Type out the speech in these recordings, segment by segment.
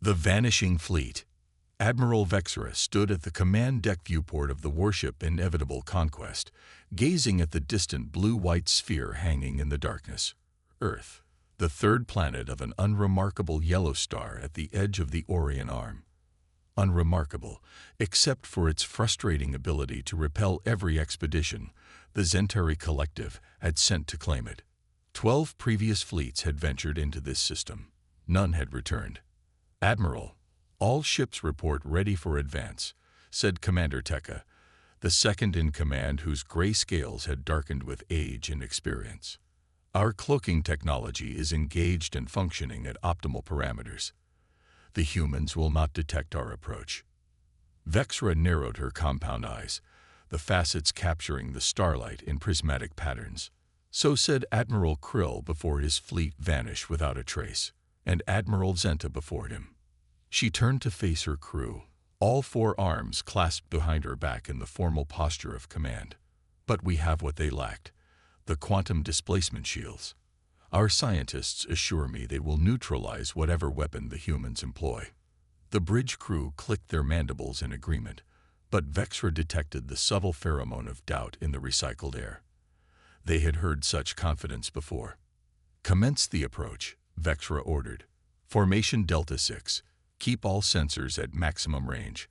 The vanishing fleet. Admiral Vexra stood at the command deck viewport of the warship Inevitable Conquest, gazing at the distant blue-white sphere hanging in the darkness. Earth, the third planet of an unremarkable yellow star at the edge of the Orion Arm. Unremarkable, except for its frustrating ability to repel every expedition the Zentari Collective had sent to claim it. 12 previous fleets had ventured into this system. None had returned. "Admiral, all ships report ready for advance," said Commander Tekka, the second in command whose gray scales had darkened with age and experience. "Our cloaking technology is engaged and functioning at optimal parameters. The humans will not detect our approach." Vexra narrowed her compound eyes, the facets capturing the starlight in prismatic patterns. So said Admiral Krill before his fleet vanished without a trace, and Admiral Zenta before him. She turned to face her crew, all four arms clasped behind her back in the formal posture of command. "But we have what they lacked, the quantum displacement shields. Our scientists assure me they will neutralize whatever weapon the humans employ." The bridge crew clicked their mandibles in agreement, but Vexra detected the subtle pheromone of doubt in the recycled air. They had heard such confidence before. "Commence the approach," Vexra ordered. "Formation Delta 6. Keep all sensors at maximum range.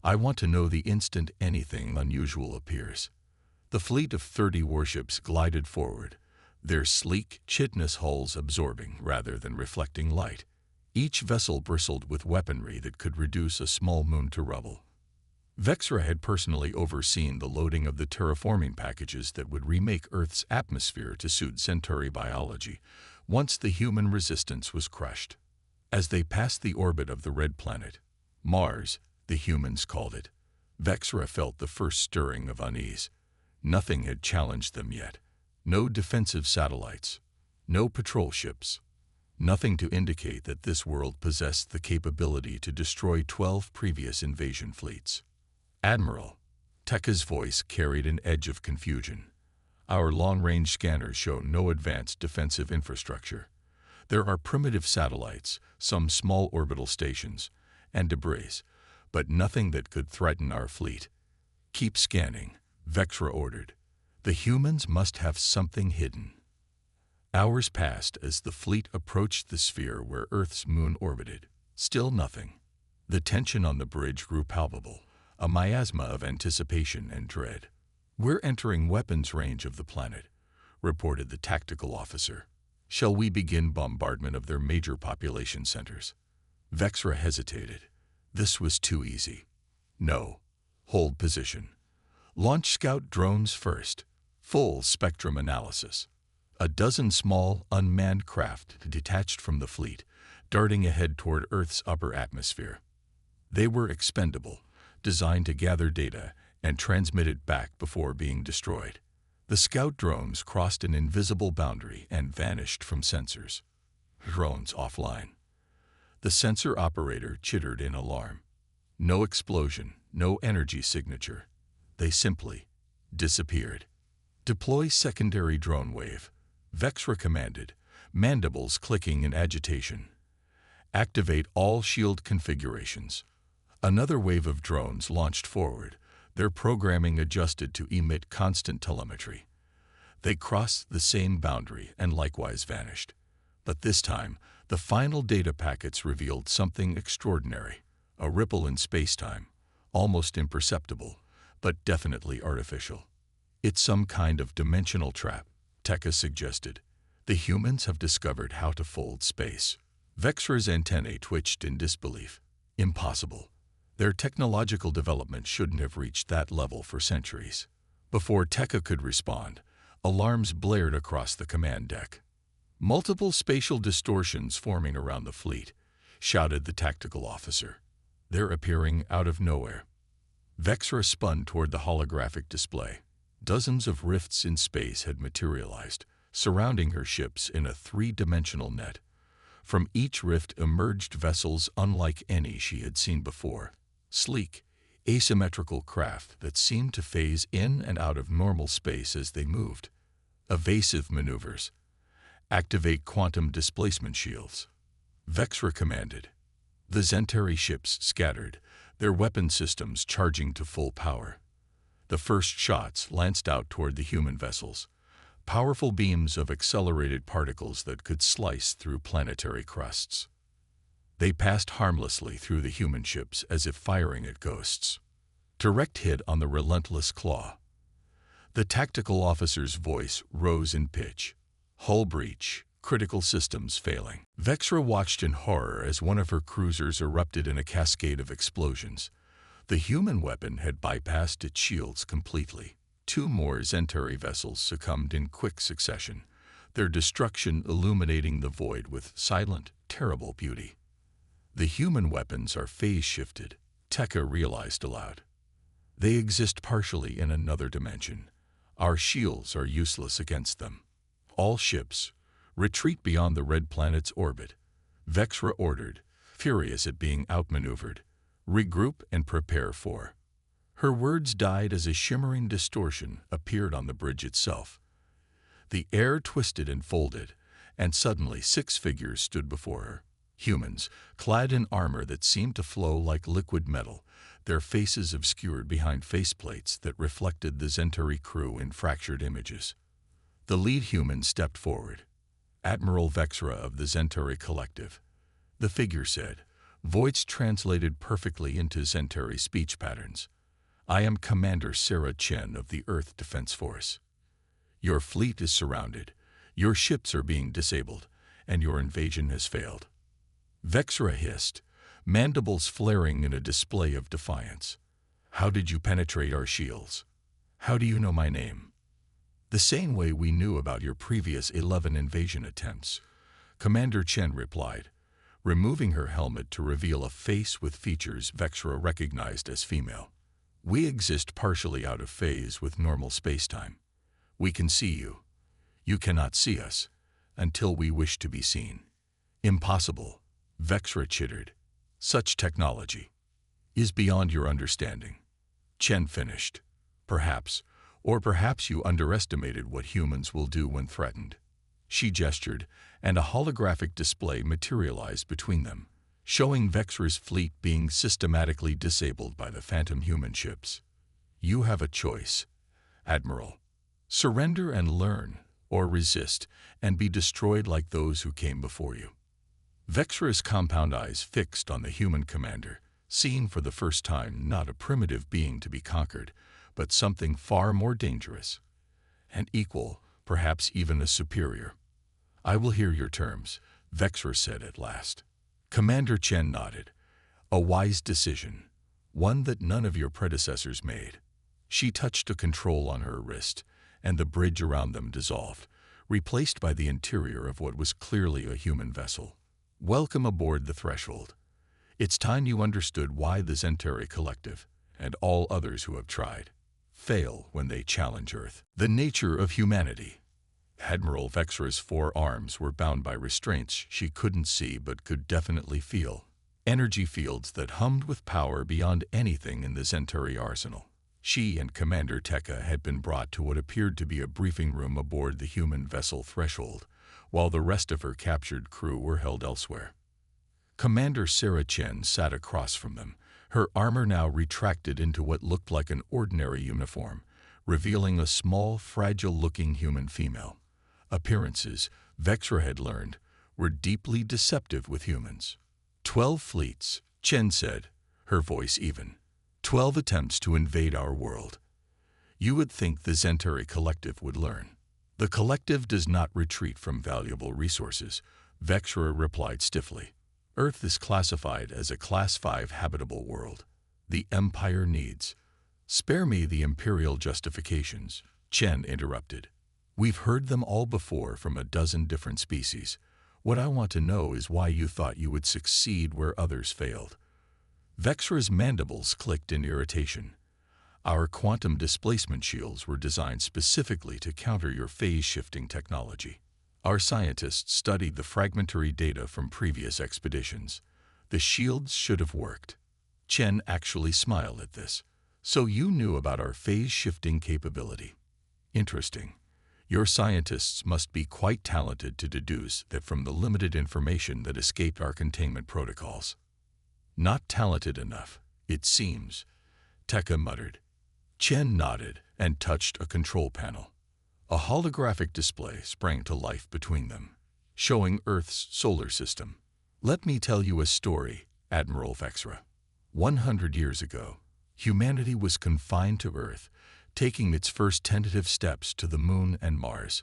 I want to know the instant anything unusual appears." The fleet of 30 warships glided forward, their sleek, chitinous hulls absorbing rather than reflecting light. Each vessel bristled with weaponry that could reduce a small moon to rubble. Vexra had personally overseen the loading of the terraforming packages that would remake Earth's atmosphere to suit Centauri biology once the human resistance was crushed. As they passed the orbit of the red planet, Mars, the humans called it, Vexra felt the first stirring of unease. Nothing had challenged them yet. No defensive satellites, no patrol ships, nothing to indicate that this world possessed the capability to destroy 12 previous invasion fleets. "Admiral," Tekka's voice carried an edge of confusion. "Our long-range scanners show no advanced defensive infrastructure. There are primitive satellites, some small orbital stations, and debris, but nothing that could threaten our fleet." "Keep scanning," Vexra ordered. "The humans must have something hidden." Hours passed as the fleet approached the sphere where Earth's moon orbited. Still nothing. The tension on the bridge grew palpable, a miasma of anticipation and dread. "We're entering weapons range of the planet," reported the tactical officer. "Shall we begin bombardment of their major population centers?" Vexra hesitated. This was too easy. "No. Hold position. Launch scout drones first. Full spectrum analysis." A dozen small, unmanned craft detached from the fleet, darting ahead toward Earth's upper atmosphere. They were expendable, designed to gather data and transmit it back before being destroyed. The scout drones crossed an invisible boundary and vanished from sensors. Drones offline. The sensor operator chittered in alarm. No explosion, no energy signature. They simply disappeared. "Deploy secondary drone wave," Vexra commanded, mandibles clicking in agitation. "Activate all shield configurations." Another wave of drones launched forward, their programming adjusted to emit constant telemetry. They crossed the same boundary and likewise vanished. But this time, the final data packets revealed something extraordinary, a ripple in space-time, almost imperceptible, but definitely artificial. "It's some kind of dimensional trap," Tekka suggested. "The humans have discovered how to fold space." Vexra's antennae twitched in disbelief. Impossible. Their technological development shouldn't have reached that level for centuries. Before Tekka could respond, alarms blared across the command deck. "Multiple spatial distortions forming around the fleet," shouted the tactical officer. "They're appearing out of nowhere." Vexra spun toward the holographic display. Dozens of rifts in space had materialized, surrounding her ships in a three-dimensional net. From each rift emerged vessels unlike any she had seen before. Sleek, asymmetrical craft that seemed to phase in and out of normal space as they moved. Evasive maneuvers. "Activate quantum displacement shields," Vexra commanded. The Zentari ships scattered, their weapon systems charging to full power. The first shots lanced out toward the human vessels, powerful beams of accelerated particles that could slice through planetary crusts. They passed harmlessly through the human ships as if firing at ghosts. Direct hit on the relentless claw. The tactical officer's voice rose in pitch. Hull breach, critical systems failing. Vexra watched in horror as one of her cruisers erupted in a cascade of explosions. The human weapon had bypassed its shields completely. Two more Zentari vessels succumbed in quick succession, their destruction illuminating the void with silent, terrible beauty. The human weapons are phase-shifted, Tekka realized aloud. They exist partially in another dimension. Our shields are useless against them. All ships, retreat beyond the red planet's orbit. Vexra ordered, furious at being outmaneuvered. Regroup and prepare for. Her words died as a shimmering distortion appeared on the bridge itself. The air twisted and folded, and suddenly 6 figures stood before her. Humans, clad in armor that seemed to flow like liquid metal, their faces obscured behind faceplates that reflected the Zentari crew in fractured images. The lead human stepped forward. Admiral Vexra of the Zentari Collective. The figure said, voice translated perfectly into Zentari speech patterns. I am Commander Sarah Chen of the Earth Defense Force. Your fleet is surrounded, your ships are being disabled, and your invasion has failed. Vexra hissed, mandibles flaring in a display of defiance. How did you penetrate our shields? How do you know my name? The same way we knew about your previous 11 invasion attempts, Commander Chen replied, removing her helmet to reveal a face with features Vexra recognized as female. We exist partially out of phase with normal spacetime. We can see you. You cannot see us, until we wish to be seen. Impossible, Vexra chittered. Such technology is beyond your understanding. Chen finished. Perhaps you underestimated what humans will do when threatened. She gestured, and a holographic display materialized between them, showing Vexra's fleet being systematically disabled by the phantom human ships. You have a choice, Admiral. Surrender and learn, or resist and be destroyed like those who came before you. Vexra's compound eyes fixed on the human commander, seeing for the first time not a primitive being to be conquered, but something far more dangerous. An equal, perhaps even a superior. I will hear your terms, Vexra said at last. Commander Chen nodded. A wise decision, one that none of your predecessors made. She touched a control on her wrist, and the bridge around them dissolved, replaced by the interior of what was clearly a human vessel. Welcome aboard the threshold. It's time you understood why the Zentari Collective, and all others who have tried, fail when they challenge Earth. The nature of humanity. Admiral Vexra's 4 arms were bound by restraints she couldn't see but could definitely feel. Energy fields that hummed with power beyond anything in the Zentari arsenal. She and Commander Tekka had been brought to what appeared to be a briefing room aboard the human vessel Threshold, while the rest of her captured crew were held elsewhere. Commander Sarah Chen sat across from them, her armor now retracted into what looked like an ordinary uniform, revealing a small, fragile-looking human female. Appearances, Vexra had learned, were deeply deceptive with humans. 12 fleets, Chen said, her voice even. 12 attempts to invade our world. You would think the Zentari Collective would learn. The Collective does not retreat from valuable resources, Vexra replied stiffly. Earth is classified as a Class 5 habitable world. The Empire needs. Spare me the imperial justifications, Chen interrupted. We've heard them all before from a dozen different species. What I want to know is why you thought you would succeed where others failed. Vexra's mandibles clicked in irritation. Our quantum displacement shields were designed specifically to counter your phase-shifting technology. Our scientists studied the fragmentary data from previous expeditions. The shields should have worked. Chen actually smiled at this. So you knew about our phase-shifting capability. Interesting. Your scientists must be quite talented to deduce that from the limited information that escaped our containment protocols. Not talented enough, it seems, Tekka muttered. Chen nodded and touched a control panel. A holographic display sprang to life between them, showing Earth's solar system. Let me tell you a story, Admiral Vexra. 100 years ago, humanity was confined to Earth, taking its first tentative steps to the Moon and Mars.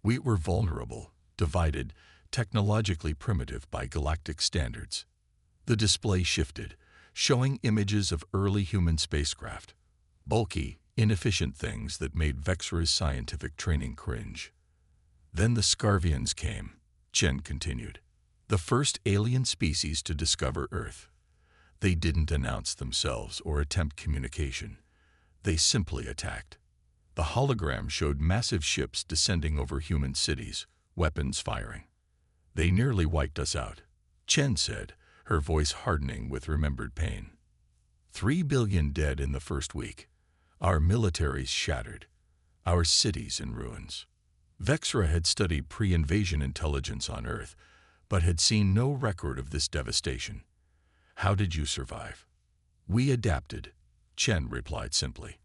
We were vulnerable, divided, technologically primitive by galactic standards. The display shifted, showing images of early human spacecraft, bulky, inefficient things that made Vexra's scientific training cringe. Then the Scarvians came, Chen continued, the first alien species to discover Earth. They didn't announce themselves or attempt communication. They simply attacked. The hologram showed massive ships descending over human cities, weapons firing. They nearly wiped us out, Chen said, her voice hardening with remembered pain. 3 billion dead in the first week. Our militaries shattered. Our cities in ruins. Vexra had studied pre-invasion intelligence on Earth, but had seen no record of this devastation. How did you survive? We adapted, Chen replied simply.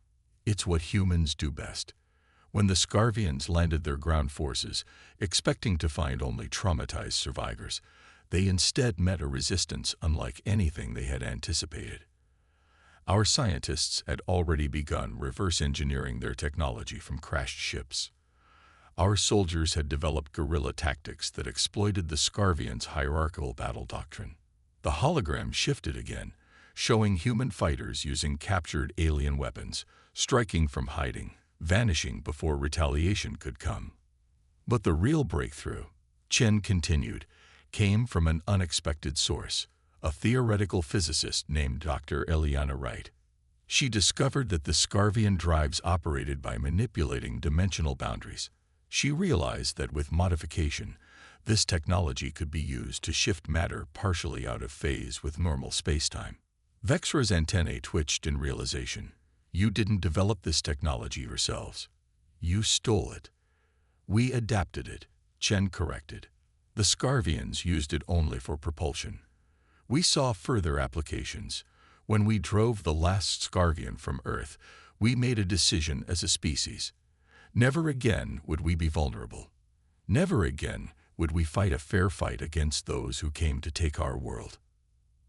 It's what humans do best. When the Scarvians landed their ground forces, expecting to find only traumatized survivors, they instead met a resistance unlike anything they had anticipated. Our scientists had already begun reverse engineering their technology from crashed ships. Our soldiers had developed guerrilla tactics that exploited the Scarvians' hierarchical battle doctrine. The hologram shifted again, showing human fighters using captured alien weapons, striking from hiding, vanishing before retaliation could come. But the real breakthrough, Chen continued, came from an unexpected source, a theoretical physicist named Dr. Eliana Wright. She discovered that the Scarvian drives operated by manipulating dimensional boundaries. She realized that with modification, this technology could be used to shift matter partially out of phase with normal spacetime. Vexra's antennae twitched in realization. You didn't develop this technology yourselves. You stole it. We adapted it, Chen corrected. The Scarvians used it only for propulsion. We saw further applications. When we drove the last Scarvian from Earth, we made a decision as a species. Never again would we be vulnerable. Never again would we fight a fair fight against those who came to take our world.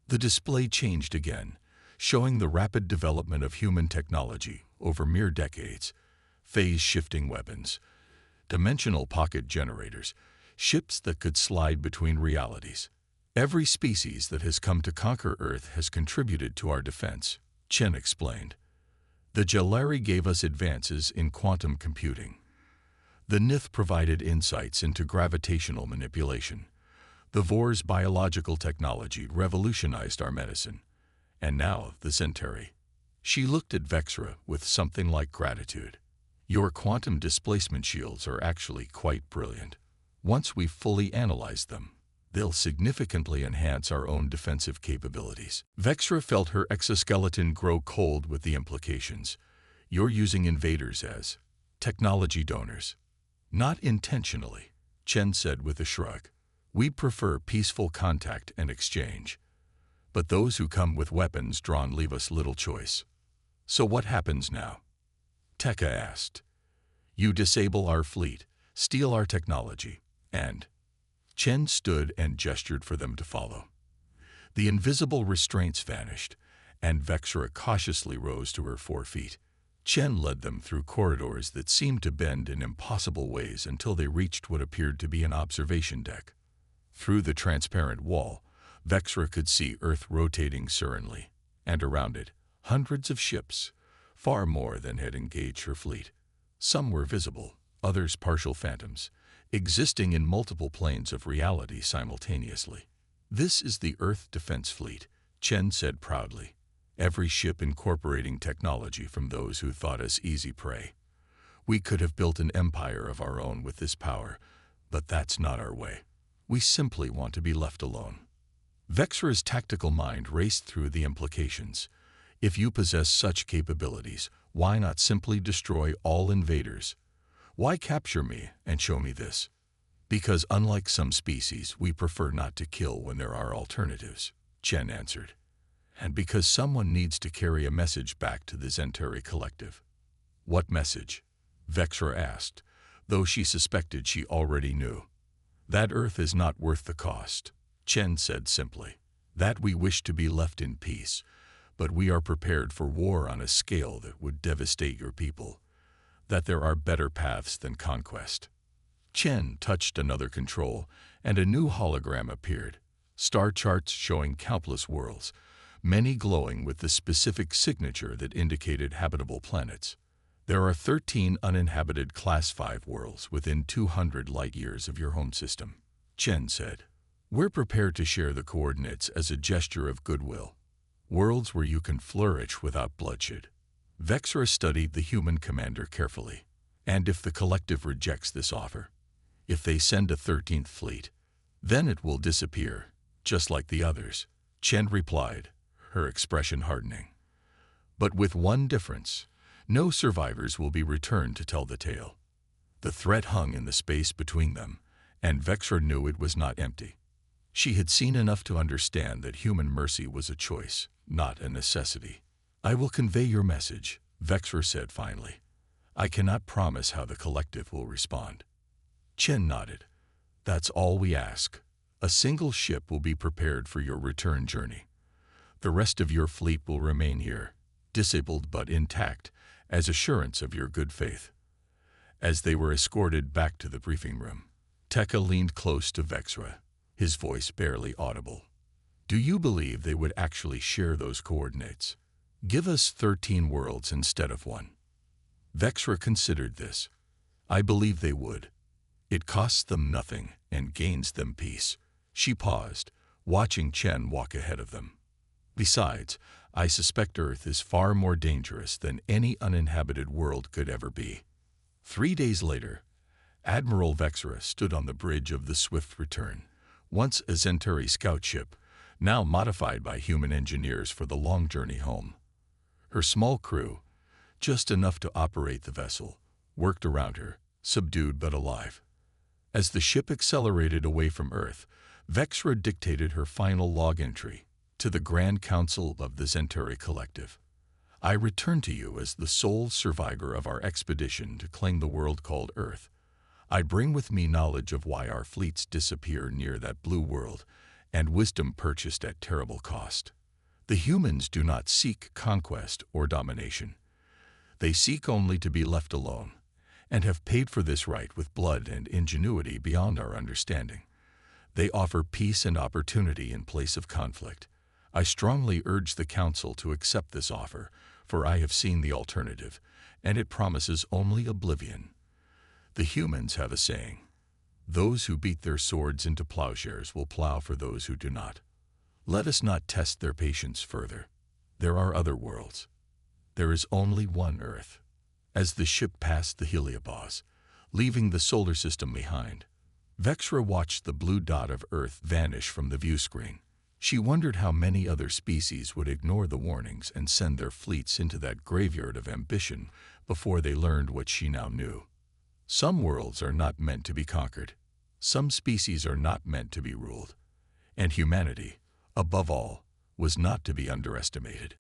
The display changed again, showing the rapid development of human technology over mere decades. Phase-shifting weapons, dimensional pocket generators, ships that could slide between realities. Every species that has come to conquer Earth has contributed to our defense, Chen explained. The Jalari gave us advances in quantum computing. The Nith provided insights into gravitational manipulation. The Vor's biological technology revolutionized our medicine. And now the Centauri. She looked at Vexra with something like gratitude. Your quantum displacement shields are actually quite brilliant. Once we've fully analyzed them, they'll significantly enhance our own defensive capabilities. Vexra felt her exoskeleton grow cold with the implications. You're using invaders as technology donors. Not intentionally, Chen said with a shrug. We prefer peaceful contact and exchange. But those who come with weapons drawn leave us little choice. So what happens now? Tekka asked. You disable our fleet, steal our technology, and... Chen stood and gestured for them to follow. The invisible restraints vanished, and Vexra cautiously rose to her 4 feet. Chen led them through corridors that seemed to bend in impossible ways until they reached what appeared to be an observation deck. Through the transparent wall, Vexra could see Earth rotating serenely, and around it, hundreds of ships, far more than had engaged her fleet. Some were visible, others partial phantoms, existing in multiple planes of reality simultaneously. This is the Earth Defense Fleet, Chen said proudly. Every ship incorporating technology from those who thought us easy prey. We could have built an empire of our own with this power, but that's not our way. We simply want to be left alone. Vexra's tactical mind raced through the implications. If you possess such capabilities, why not simply destroy all invaders? Why capture me and show me this? Because unlike some species, we prefer not to kill when there are alternatives, Chen answered. and because someone needs to carry a message back to the Centauri collective. What message? Vexra asked, though she suspected she already knew. That Earth is not worth the cost, Chen said simply. That we wish to be left in peace, but we are prepared for war on a scale that would devastate your people. That there are better paths than conquest. Chen touched another control, and a new hologram appeared. Star charts showing countless worlds, many glowing with the specific signature that indicated habitable planets. There are 13 uninhabited Class 5 worlds within 200 light-years of your home system, Chen said. We're prepared to share the coordinates as a gesture of goodwill. Worlds where you can flourish without bloodshed. Vexra studied the human commander carefully. And if the collective rejects this offer, if they send a 13th fleet, then it will disappear, just like the others, Chen replied, her expression hardening. But with one difference. No survivors will be returned to tell the tale. The threat hung in the space between them, and Vexra knew it was not empty. She had seen enough to understand that human mercy was a choice, not a necessity. I will convey your message, Vexra said finally. I cannot promise how the collective will respond. Chen nodded. That's all we ask. A single ship will be prepared for your return journey. The rest of your fleet will remain here, disabled but intact, as assurance of your good faith. As they were escorted back to the briefing room, Tekka leaned close to Vexra, his voice barely audible. Do you believe they would actually share those coordinates? Give us 13 worlds instead of one. Vexra considered this. I believe they would. It costs them nothing and gains them peace. She paused, watching Chen walk ahead of them. Besides, I suspect Earth is far more dangerous than any uninhabited world could ever be. 3 days later, Admiral Vexra stood on the bridge of the Swift Return, once a Centauri scout ship, now modified by human engineers for the long journey home. Her small crew, just enough to operate the vessel, worked around her, subdued but alive. As the ship accelerated away from Earth, Vexra dictated her final log entry to the Grand Council of the Centauri Collective. I return to you as the sole survivor of our expedition to claim the world called Earth. I bring with me knowledge of why our fleets disappear near that blue world, and wisdom purchased at terrible cost. The humans do not seek conquest or domination. They seek only to be left alone, and have paid for this right with blood and ingenuity beyond our understanding. They offer peace and opportunity in place of conflict. I strongly urge the Council to accept this offer, for I have seen the alternative, and it promises only oblivion. The humans have a saying, those who beat their swords into plowshares will plow for those who do not. Let us not test their patience further. There are other worlds. There is only one Earth. As the ship passed the heliopause, leaving the solar system behind, Vexra watched the blue dot of Earth vanish from the view screen. She wondered how many other species would ignore the warnings and send their fleets into that graveyard of ambition before they learned what she now knew. Some worlds are not meant to be conquered. Some species are not meant to be ruled. And humanity, above all, was not to be underestimated.